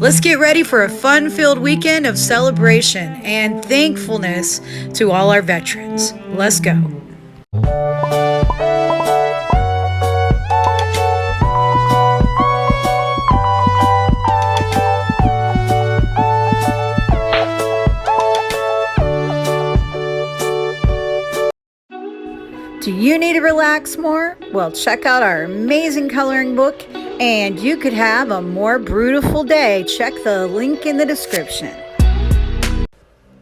Let's get ready for a fun-filled weekend of celebration and thankfulness to all our veterans. Let's go. Do you need to relax more? Well, check out our amazing coloring book and you could have a more beautiful day. Check the link in the description.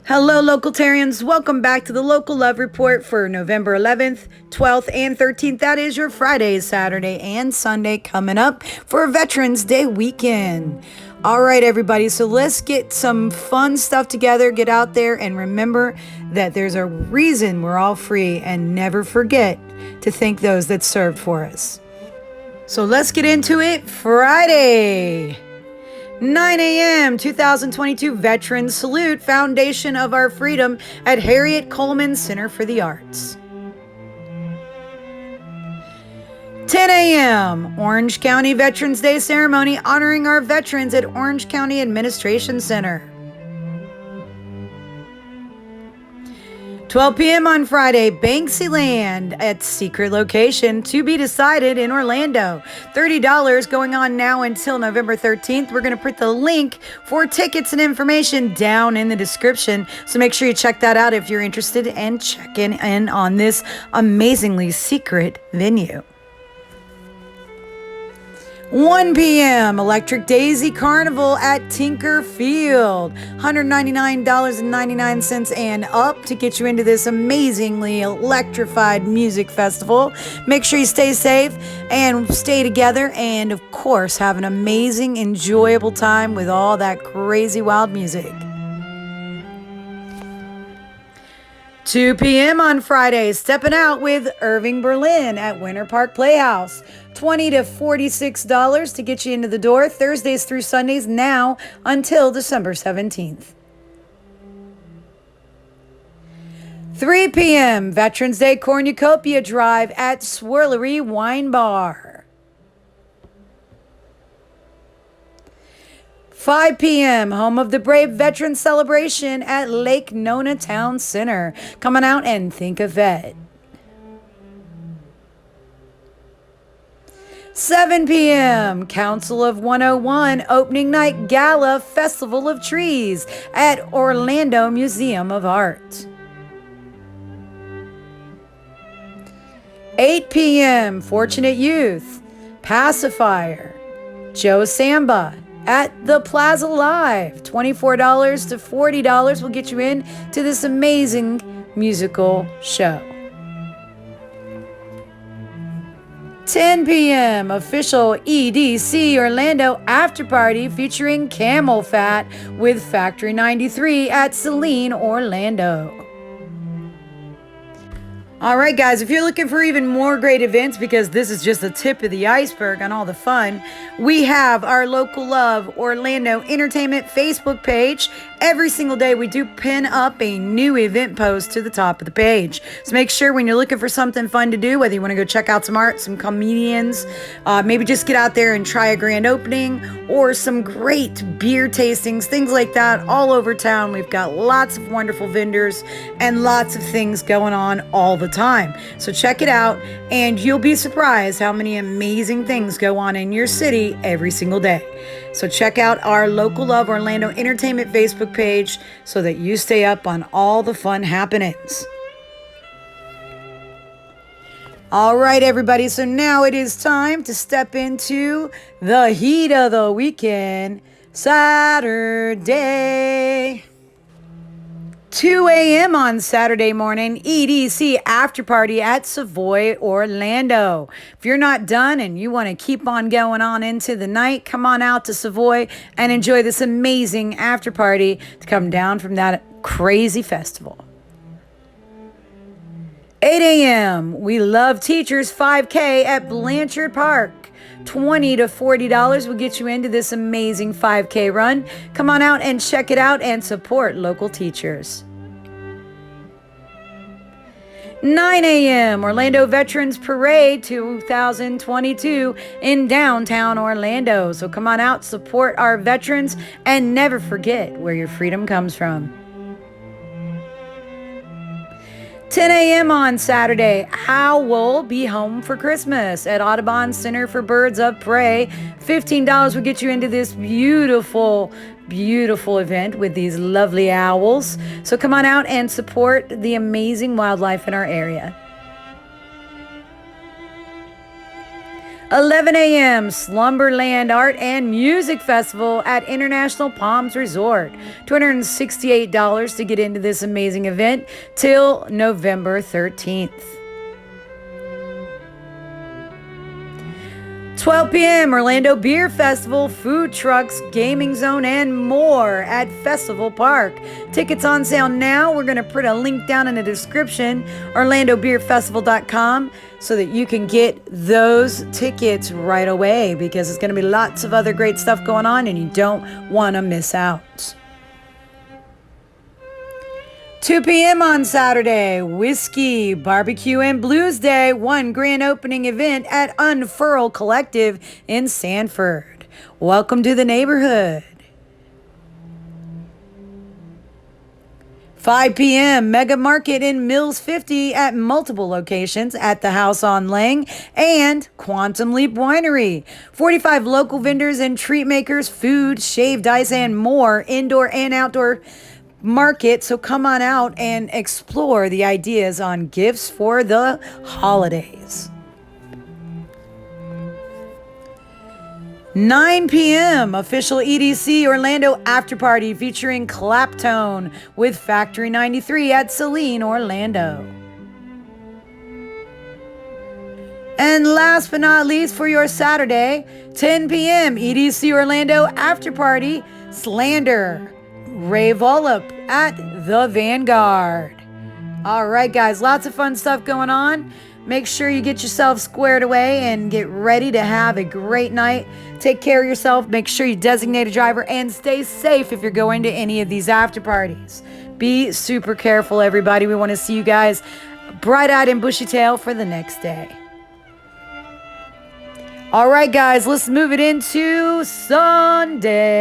Hello, Localtarians. Welcome back to the Local Love Report for November 11th, 12th, and 13th. That is your Friday, Saturday, and Sunday coming up for Veterans Day weekend. All right, everybody. So let's get some fun stuff together. Get out there and remember that there's a reason we're all free, and never forget to thank those that served for us. So let's get into it. Friday, 9 a.m. 2022 Veterans Salute, Foundation of Our Freedom at Harriet Coleman Center for the Arts. 10 a.m. Orange County Veterans Day Ceremony honoring our veterans at Orange County Administration Center. 12 p.m. on Friday, Banksyland at secret location to be decided in Orlando. $30 going on now until November 13th. We're going to put the link for tickets and information down in the description. So make sure you check that out if you're interested and check in on this amazingly secret venue. 1 p.m. Electric Daisy Carnival at Tinker Field. $199.99 and up to get you into this amazingly electrified music festival. Make sure you stay safe and stay together and, of course, have an amazing, enjoyable time with all that crazy, wild music. 2 p.m. on Friday, stepping out with Irving Berlin at Winter Park Playhouse. $20 to $46 to get you into the door, Thursdays through Sundays now until December 17th. 3 p.m. Veterans Day Cornucopia Drive at Swirlery Wine Bar. 5 p.m. Home of the Brave Veteran Celebration at Lake Nona Town Center. Coming out and think of vet. 7 p.m. Council of 101 Opening Night Gala Festival of Trees at Orlando Museum of Art. 8 p.m. Fortunate Youth Pacifier Joe Samba at the Plaza Live. $24 to $40 will get you in to this amazing musical show. 10 p.m. official EDC Orlando after party featuring Camel Fat with Factory 93 at Celine Orlando. All right, guys, if you're looking for even more great events, because this is just the tip of the iceberg on all the fun, we have our Local Love Orlando Entertainment Facebook page. Every single day, we do pin up a new event post to the top of the page. So make sure when you're looking for something fun to do, whether you want to go check out some art, some comedians, maybe just get out there and try a grand opening, or some great beer tastings, things like that all over town. We've got lots of wonderful vendors and lots of things going on all the time. So check it out and you'll be surprised how many amazing things go on in your city every single day. So check out our Local Love Orlando Entertainment Facebook page so that you stay up on all the fun happenings. All right, everybody. So now it is time to step into the heat of the weekend, Saturday. 2 a.m. on Saturday morning, EDC after party at Savoy, Orlando. If you're not done and you want to keep on going on into the night, come on out to Savoy and enjoy this amazing after party to come down from that crazy festival. 8 a.m. We Love Teachers 5K at Blanchard Park. $20 to $40 will get you into this amazing 5K run. Come on out and check it out and support local teachers. 9 a.m. Orlando Veterans Parade 2022 in downtown Orlando. So come on out, support our veterans, and never forget where your freedom comes from. 10 a.m. on Saturday, How will be home for Christmas at Audubon Center for Birds of Prey. $15 will get you into this beautiful, beautiful event with these lovely owls. So come on out and support the amazing wildlife in our area. 11 a.m. Slumberland Art and Music Festival at International Palms Resort. $268 to get into this amazing event till November 13th. 12 p.m. Orlando Beer Festival, food trucks, gaming zone, and more at Festival Park. Tickets on sale now. We're going to put a link down in the description, orlandobeerfestival.com, so that you can get those tickets right away, because it's going to be lots of other great stuff going on and you don't want to miss out. 2 p.m. on Saturday, Whiskey, Barbecue, and Blues Day, one grand opening event at Unfurl Collective in Sanford. Welcome to the neighborhood. 5 p.m. Mega Market in Mills 50 at multiple locations at the House on Lang and Quantum Leap Winery. 45 local vendors and treat makers, food, shaved ice, and more, indoor and outdoor market. So come on out and explore the ideas on gifts for the holidays. 9 p.m. official EDC Orlando after party featuring Claptone with Factory 93 at Celine, Orlando. And last but not least, for your Saturday, 10 p.m. EDC Orlando after party, Slander, Ray Volop at the Vanguard. All right, guys, lots of fun stuff going on. Make sure you get yourself squared away and get ready to have a great night. Take care of yourself. Make sure you designate a driver and stay safe if you're going to any of these after parties. Be super careful, everybody. We want to see you guys bright-eyed and bushy-tailed for the next day. All right, guys, let's move it into Sunday.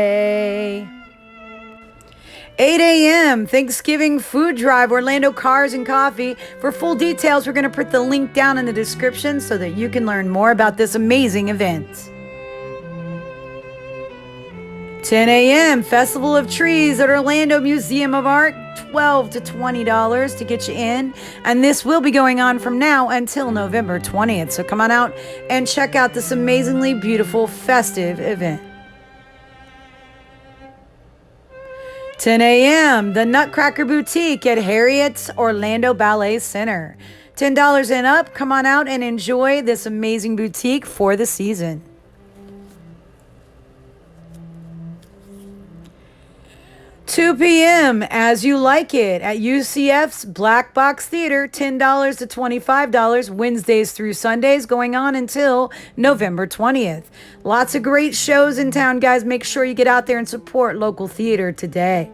8 a.m. Thanksgiving Food Drive, Orlando Cars and Coffee. For full details, we're going to put the link down in the description so that you can learn more about this amazing event. 10 a.m. Festival of Trees at Orlando Museum of Art, $12 to $20 to get you in. And this will be going on from now until November 20th. So come on out and check out this amazingly beautiful festive event. 10 a.m. The Nutcracker Boutique at Harriet's Orlando Ballet Center. $10 and up. Come on out and enjoy this amazing boutique for the season. 2 p.m. As You Like It at UCF's Black Box Theater, $10 to $25, Wednesdays through Sundays, going on until November 20th. Lots of great shows in town, guys. Make sure you get out there and support local theater today.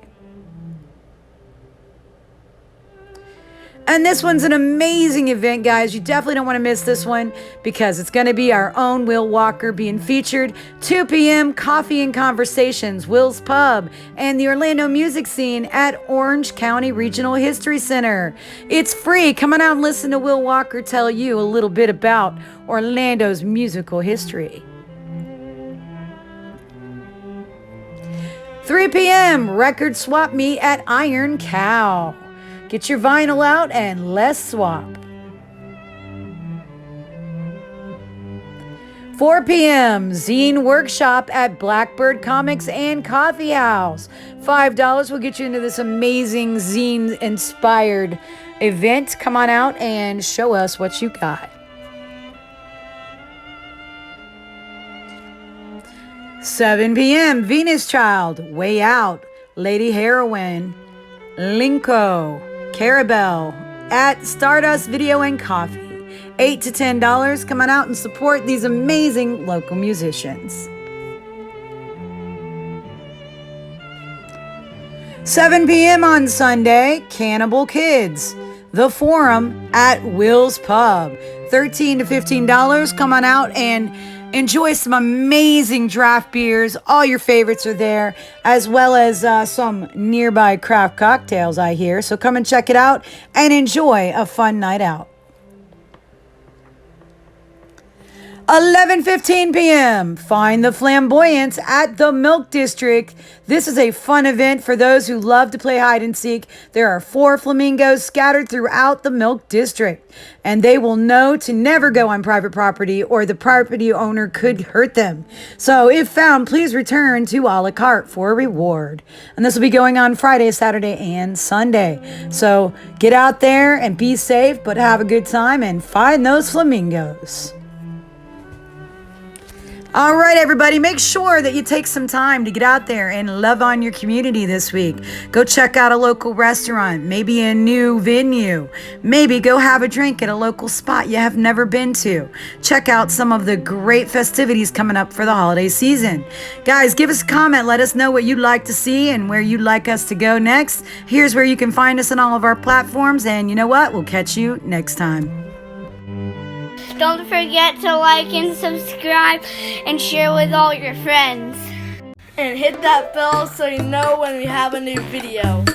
And this one's an amazing event, guys. You definitely don't want to miss this one because it's going to be our own Will Walker being featured. 2 p.m. Coffee and Conversations, Will's Pub, and the Orlando music scene at Orange County Regional History Center. It's free. Come on out and listen to Will Walker tell you a little bit about Orlando's musical history. 3 p.m. Record Swap Meet at Iron Cow. Get your vinyl out and let's swap. 4 p.m. Zine Workshop at Blackbird Comics and Coffee House. $5 will get you into this amazing zine-inspired event. Come on out and show us what you got. 7 p.m. Venus Child, Way Out, Lady Heroine, Linko, Carabelle at Stardust Video and Coffee. $8 to $10. Come on out and support these amazing local musicians. 7 p.m. on Sunday, Cannibal Kids, the Forum at Will's Pub. $13 to $15. Come on out and enjoy some amazing draft beers. All your favorites are there, as well as some nearby craft cocktails, I hear. So come and check it out and enjoy a fun night out. 11:15 p.m. Find the Flamboyants at the Milk District. This is a fun event for those who love to play hide and seek. There are 4 flamingos scattered throughout the Milk District, and they will know to never go on private property or the property owner could hurt them. So if found, please return to a la carte for a reward. And this will be going on Friday, Saturday, and Sunday. So get out there and be safe, but have a good time and find those flamingos. All right, everybody, make sure that you take some time to get out there and love on your community this week. Go check out a local restaurant, maybe a new venue. Maybe go have a drink at a local spot you have never been to. Check out some of the great festivities coming up for the holiday season. Guys, give us a comment. Let us know what you'd like to see and where you'd like us to go next. Here's where you can find us on all of our platforms. And you know what? We'll catch you next time. Don't forget to like and subscribe and share with all your friends. And hit that bell so you know when we have a new video.